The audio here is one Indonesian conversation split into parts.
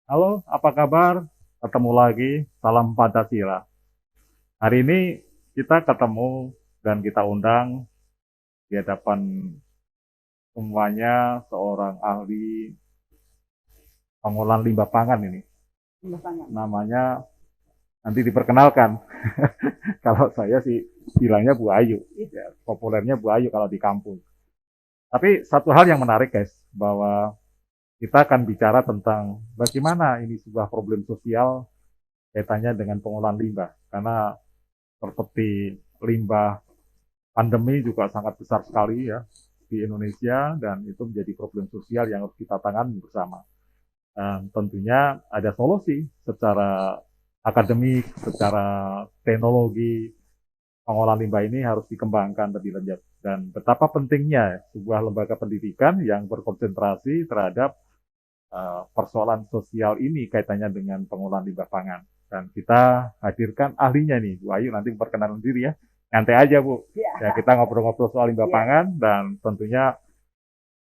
Halo, apa kabar? Ketemu lagi, salam Pancasila. Hari ini kita ketemu dan kita undang di hadapan semuanya seorang ahli pengolahan limbah pangan ini. Belakangan. Namanya nanti diperkenalkan. Kalau saya sih bilangnya Bu Ayu, ya, populernya Bu Ayu kalau di kampung. Tapi satu hal yang menarik guys, bahwa kita akan bicara tentang bagaimana ini sebuah problem sosial kaitannya dengan pengolahan limbah. Karena seperti limbah pandemi juga sangat besar sekali ya di Indonesia dan itu menjadi problem sosial yang harus kita tangani bersama. Dan tentunya ada solusi secara akademik, secara teknologi pengolahan limbah ini harus dikembangkan lebih lanjut dan betapa pentingnya sebuah lembaga pendidikan yang berkonsentrasi terhadap persoalan sosial ini kaitannya dengan pengolahan limbah pangan. Dan kita hadirkan ahlinya nih, Bu Ayu nanti perkenalan diri ya. Nyantai aja Bu. Ya Ya, kita ngobrol-ngobrol soal limbah ya, pangan dan tentunya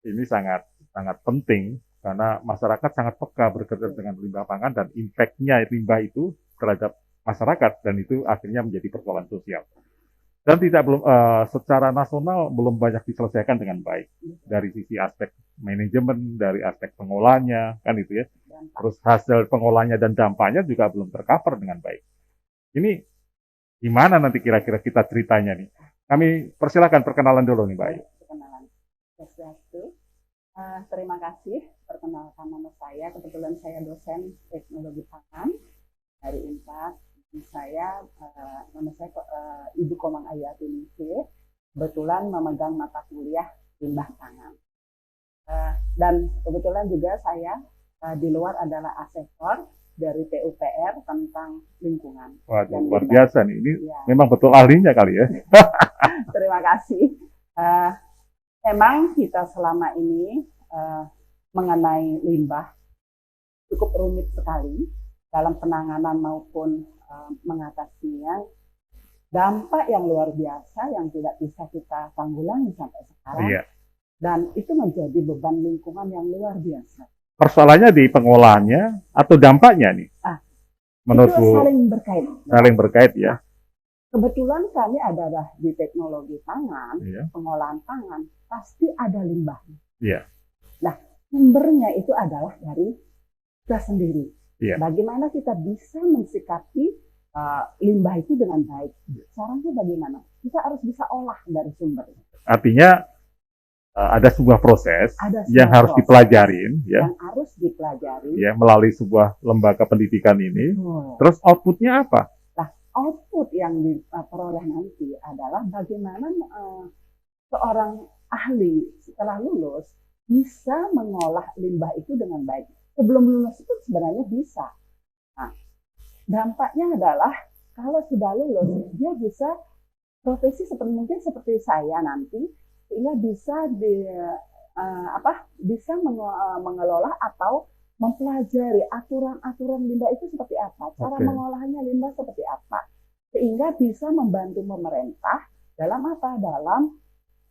ini sangat sangat penting karena masyarakat sangat peka bekerja dengan limbah pangan dan impact-nya limbah itu terhadap masyarakat dan itu akhirnya menjadi persoalan sosial. Dan tidak belum secara nasional belum banyak diselesaikan dengan baik dari sisi aspek manajemen, dari aspek pengolahnya, kan itu ya. dampak. Terus hasil pengolahnya dan dampaknya juga belum tercover dengan baik. Ini gimana nanti kira-kira kita ceritanya nih? Kami persilakan perkenalan dulu nih, Mbak Ayu. Baik, perkenalan. Sesuatu. Terima kasih. Perkenalkan nama saya. Kebetulan saya dosen teknologi pangan dari INPAD. Nama saya Ibu Komang Ayati Ningsih. Kebetulan memegang mata kuliah limbah pangan. Dan kebetulan juga saya di luar adalah asesor dari PUPR tentang lingkungan Waduh, dan luar limbah. biasa nih. Ini Ya, memang betul ahlinya kali ya. terima kasih. Uh, Memang kita selama ini mengenai limbah cukup rumit sekali dalam penanganan maupun mengatasinya. Dampak yang luar biasa yang tidak bisa kita tanggulangi sampai sekarang Iya. dan itu menjadi beban lingkungan yang luar biasa. Persoalannya di pengolahannya atau dampaknya nih? Ah, Menurut itu Bu, saling berkait. saling berkait ya. Kebetulan kami adalah di teknologi pangan, Iya. pengolahan pangan, pasti ada limbah. Iya. Nah, sumbernya itu adalah dari kita sendiri. Iya. Bagaimana kita bisa mensikapi limbah itu dengan baik? Caranya bagaimana? Kita harus bisa olah dari sumber. Artinya ada sebuah proses Ada yang sebuah harus proses dipelajarin ya, yang harus dipelajari. ya melalui sebuah lembaga pendidikan ini. Betul. Terus outputnya apa? Nah, output yang diperoleh nanti adalah bagaimana seorang ahli setelah lulus bisa mengolah limbah itu dengan baik. Sebelum lulus itu sebenarnya bisa. Nah, dampaknya adalah kalau sudah lulus dia bisa profesi mungkin seperti saya nanti sehingga bisa bisa mengelola atau mempelajari aturan-aturan limbah itu seperti apa, cara mengolahnya limbah seperti apa, sehingga bisa membantu pemerintah dalam apa? Dalam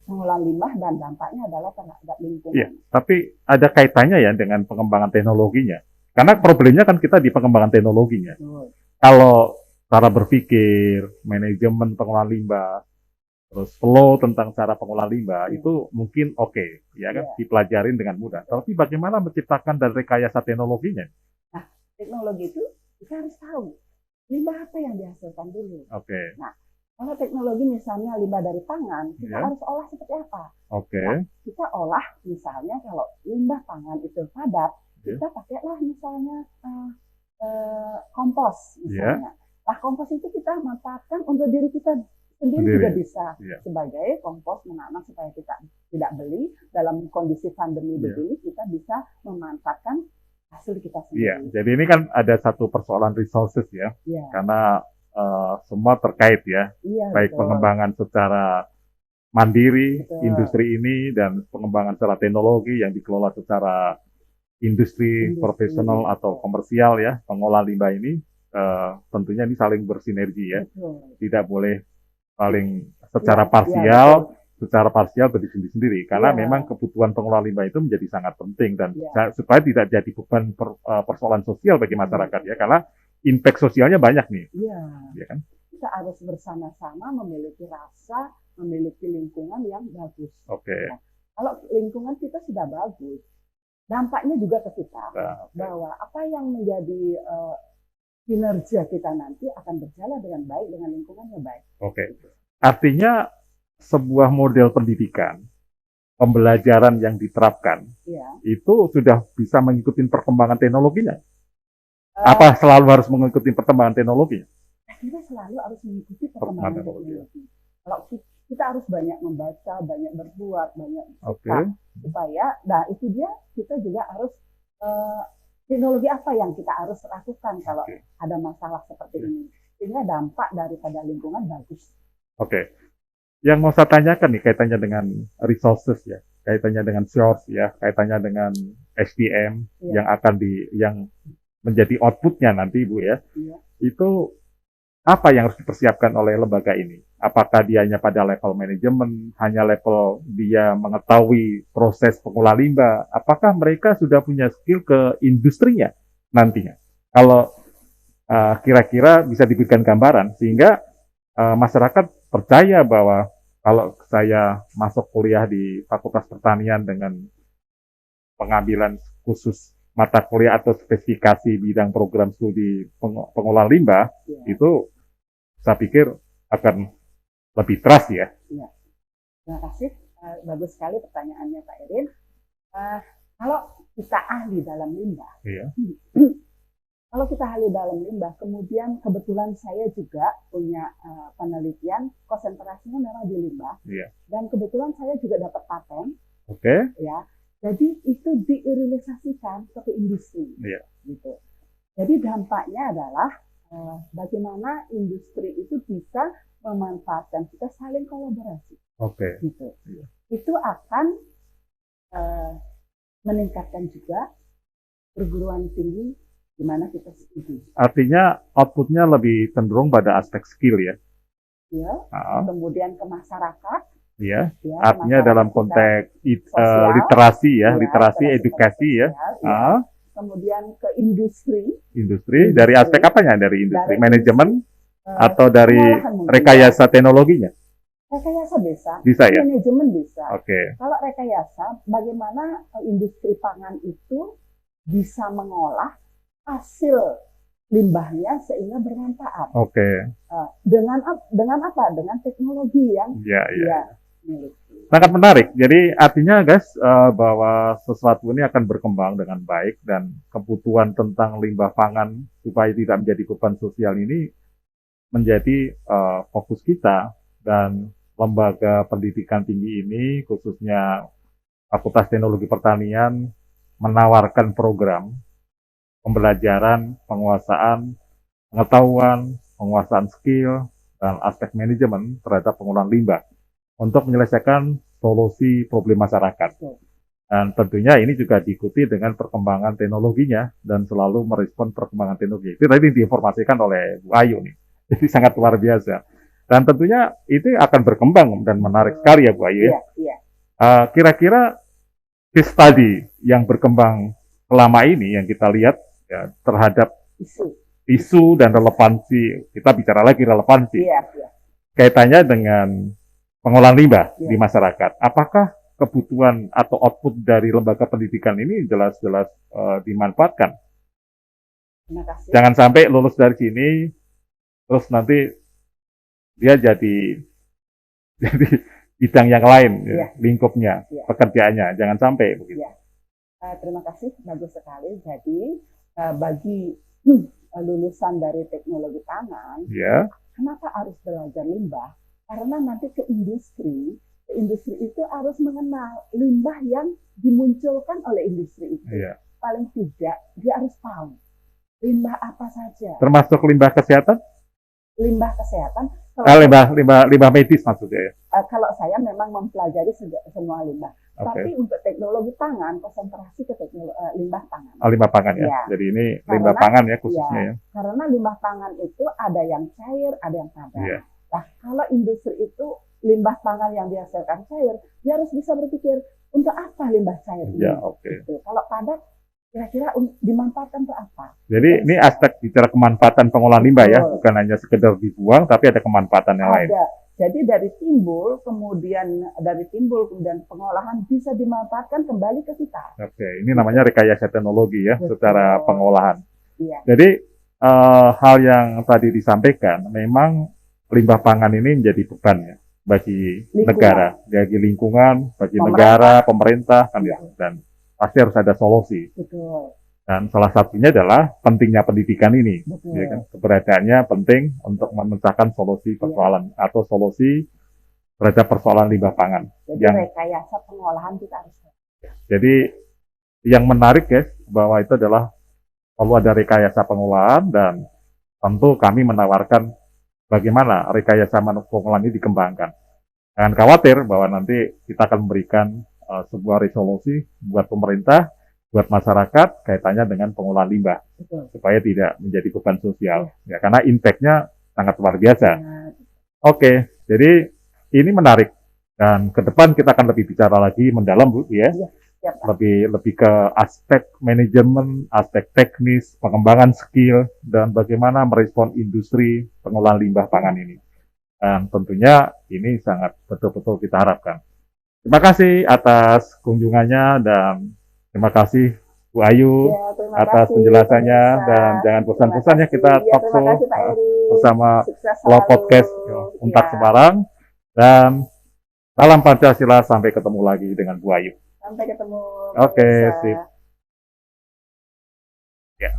pengolahan limbah dan dampaknya adalah terhadap lingkungan. Iya, tapi ada kaitannya ya dengan pengembangan teknologinya. Karena problemnya kan kita di pengembangan teknologinya. Betul. Kalau cara berpikir, manajemen pengolahan limbah, terus flow tentang cara pengolahan limbah itu mungkin oke, ya kan, dipelajarin dengan mudah. Tapi bagaimana menciptakan dan rekayasa teknologinya? Nah, teknologi itu kita harus tahu limbah apa yang dihasilkan dulu. Oke. Nah, kalau teknologi misalnya limbah dari pangan, kita harus olah seperti apa? Oke. Nah, kita olah misalnya kalau limbah pangan itu padat, kita pakailah misalnya kompos misalnya. Nah, kompos itu kita manfaatkan untuk diri kita sendiri juga bisa sebagai kompos menanam supaya kita tidak beli dalam kondisi pandemi begini, kita bisa memanfaatkan hasil kita sendiri. Iya, jadi ini kan ada satu persoalan resources ya, karena semua terkait ya, baik betul. Pengembangan secara mandiri, betul. Industri ini dan pengembangan secara teknologi yang dikelola secara industri profesional atau komersial ya, pengolah limbah ini tentunya ini saling bersinergi ya, betul. Tidak boleh saling secara parsial secara parsial berdiri sendiri karena Iya. memang kebutuhan pengelola limbah itu menjadi sangat penting dan Iya. supaya tidak jadi beban persoalan sosial bagi masyarakat ya karena impact sosialnya banyak nih, Iya. ya kan? Kita harus bersama-sama memiliki rasa, memiliki lingkungan yang bagus. Oke. Nah, kalau lingkungan kita sudah bagus, dampaknya juga ke kita Nah, bahwa apa yang menjadi kinerja kita nanti akan berjalan dengan baik dengan lingkungan yang baik. Oke. Artinya sebuah model pendidikan, pembelajaran yang diterapkan Ya. itu sudah bisa mengikuti perkembangan teknologinya. Eh, Apa selalu harus mengikuti perkembangan teknologinya? Kita selalu harus mengikuti Perkembangan perkembangan teknologi. teknologi. Kalau kita harus banyak membaca, banyak berbuat, banyak Oke. suka, supaya, nah itu dia kita juga harus teknologi apa yang kita harus lakukan kalau Oke. ada masalah seperti ini, sehingga dampak daripada lingkungan bagus. Oke. Yang mau saya tanyakan nih kaitannya dengan resources ya, kaitannya dengan source ya, kaitannya dengan SDM Iya. yang menjadi outputnya nanti Bu ya. Iya. Itu apa yang harus dipersiapkan oleh lembaga ini? Apakah dia hanya pada level manajemen, hanya level dia mengetahui proses pengolah limbah? Apakah mereka sudah punya skill ke industrinya nantinya? Kalau kira-kira bisa diberikan gambaran sehingga masyarakat percaya bahwa kalau saya masuk kuliah di Fakultas Pertanian dengan pengambilan khusus mata kuliah atau spesifikasi bidang program studi pengolahan limbah, Iya. itu saya pikir akan lebih trust ya. Terima kasih. Bagus sekali pertanyaannya Pak Erin. Kalau kita ahli dalam limbah, Iya. kalau kita ahli dalam limbah, kemudian kebetulan saya juga punya penelitian konsentrasinya memang di limbah, Iya. dan kebetulan saya juga dapat paten, Oke. ya. Jadi itu diirilisasikan ke industri, Iya. gitu. Jadi dampaknya adalah bagaimana industri itu bisa memanfaatkan kita saling kolaborasi, Oke. gitu. Iya. Itu akan meningkatkan juga perguruan tinggi di mana kita studi. Artinya outputnya lebih cenderung pada aspek skill ya. Ya, Ah, kemudian ke masyarakat, ya. ya, Artinya masyarakat dalam kita konteks sosial, literasi ya, ya, literasi literasi edukasi ya. sosial, ya. Ah, Kemudian ke industri, industri dari aspek apanya? Dari industri Dari manajemen eh, atau dari pengolahan mungkin, rekayasa teknologinya? rekayasa bisa, Bisa ya? manajemen bisa. Oke. Kalau rekayasa, bagaimana industri pangan itu bisa mengolah hasil limbahnya sehingga bermanfaat. Oke. Dengan apa? Dengan teknologi yang Ya, ya. dia miliki. Sangat menarik. Jadi artinya guys bahwa sesuatu ini akan berkembang dengan baik dan kebutuhan tentang limbah pangan supaya tidak menjadi beban sosial ini menjadi fokus kita dan lembaga pendidikan tinggi ini khususnya Fakultas Teknologi Pertanian menawarkan program pembelajaran, penguasaan, pengetahuan, penguasaan skill, dan aspek manajemen terhadap pengolahan limbah untuk menyelesaikan solusi problem masyarakat. Dan tentunya ini juga diikuti dengan perkembangan teknologinya dan selalu merespon perkembangan teknologi. Itu tadi diinformasikan oleh Bu Ayu nih. Jadi sangat luar biasa. Dan tentunya itu akan berkembang dan menarik sekali ya Bu Ayu ya. Iya, iya. Kira-kira case study yang berkembang selama ini yang kita lihat ya, terhadap isu dan relevansi, kita bicara lagi relevansi, Iya, iya. kaitannya dengan pengolahan limbah Iya. di masyarakat. Apakah kebutuhan atau output dari lembaga pendidikan ini jelas-jelas dimanfaatkan? Terima kasih. Jangan sampai lulus dari sini, terus nanti dia jadi bidang yang lain, Iya. ya, lingkupnya, Iya. pekerjaannya. Jangan sampai begitu. Iya. Terima kasih, bagus sekali. Jadi bagi lulusan dari teknologi pangan, Ya, kenapa harus belajar limbah? Karena nanti ke industri itu harus mengenal limbah yang dimunculkan oleh industri itu. iya. Paling tidak dia harus tahu limbah apa saja. Termasuk limbah kesehatan? Limbah kesehatan. Limbah medis maksudnya ya. Kalau saya memang mempelajari semua limbah. Oke. Tapi untuk teknologi pangan, konsentrasi ke limbah pangan. Oh, limbah pangan ya. Iya. Jadi ini limbah pangan ya khususnya ya. Karena limbah pangan itu ada yang cair, ada yang padat. Iya. Nah, kalau industri itu limbah pangan yang dihasilkan cair, dia harus bisa berpikir untuk apa limbah cair ini. Ya, oke. Gitu. Kalau padat, kira-kira dimanfaatkan untuk apa? Jadi ini aspek bicara kemanfaatan pengolahan limbah ya, Betul. bukan hanya sekedar dibuang, tapi ada kemanfaatan yang lain. Ada. Jadi dari timbul kemudian pengolahan bisa dimanfaatkan kembali ke kita. Oke, ini namanya rekayasa teknologi ya, Betul. secara pengolahan. Iya. Jadi hal yang tadi disampaikan, memang limbah pangan ini menjadi beban ya bagi Lingkungan. negara, bagi lingkungan, bagi Pemerintah. negara, pemerintah kan Iya. gitu. Dan pasti harus ada solusi. Betul. Dan salah satunya adalah pentingnya pendidikan ini. Betul. Ya kan? Keberadaannya penting untuk memecahkan solusi persoalan atau solusi terhadap persoalan limbah pangan. Jadi Yang rekayasa pengolahan kita harus. jadi yang menarik guys bahwa itu adalah perlu ada rekayasa pengolahan dan tentu kami menawarkan bagaimana rekayasa pengolahan ini dikembangkan. Jangan khawatir bahwa nanti kita akan memberikan sebuah resolusi buat pemerintah, buat masyarakat kaitannya dengan pengolahan limbah. Betul. Supaya tidak menjadi beban sosial. Ya, karena impact-nya sangat luar biasa. Nah, Oke, jadi ini menarik. Dan ke depan kita akan lebih bicara lagi mendalam, Bu, ya. siap, Pak. Lebih ke aspek manajemen, aspek teknis, pengembangan skill, dan bagaimana merespon industri pengolahan limbah pangan ini. Dan tentunya ini sangat betul-betul kita harapkan. Terima kasih atas kunjungannya dan terima kasih Bu Ayu Ya, terima atas kasih, penjelasannya pemirsa. dan jangan bosan-bosan ya kita Terima kasih. talk Ya, show terima kasih, Pak Eri. bersama Sukses Law selalu. Podcast Untak Ya. Semarang dan salam Pancasila, sampai ketemu lagi dengan Bu Ayu. Sampai ketemu. Oke, pemirsa. sip. Ya.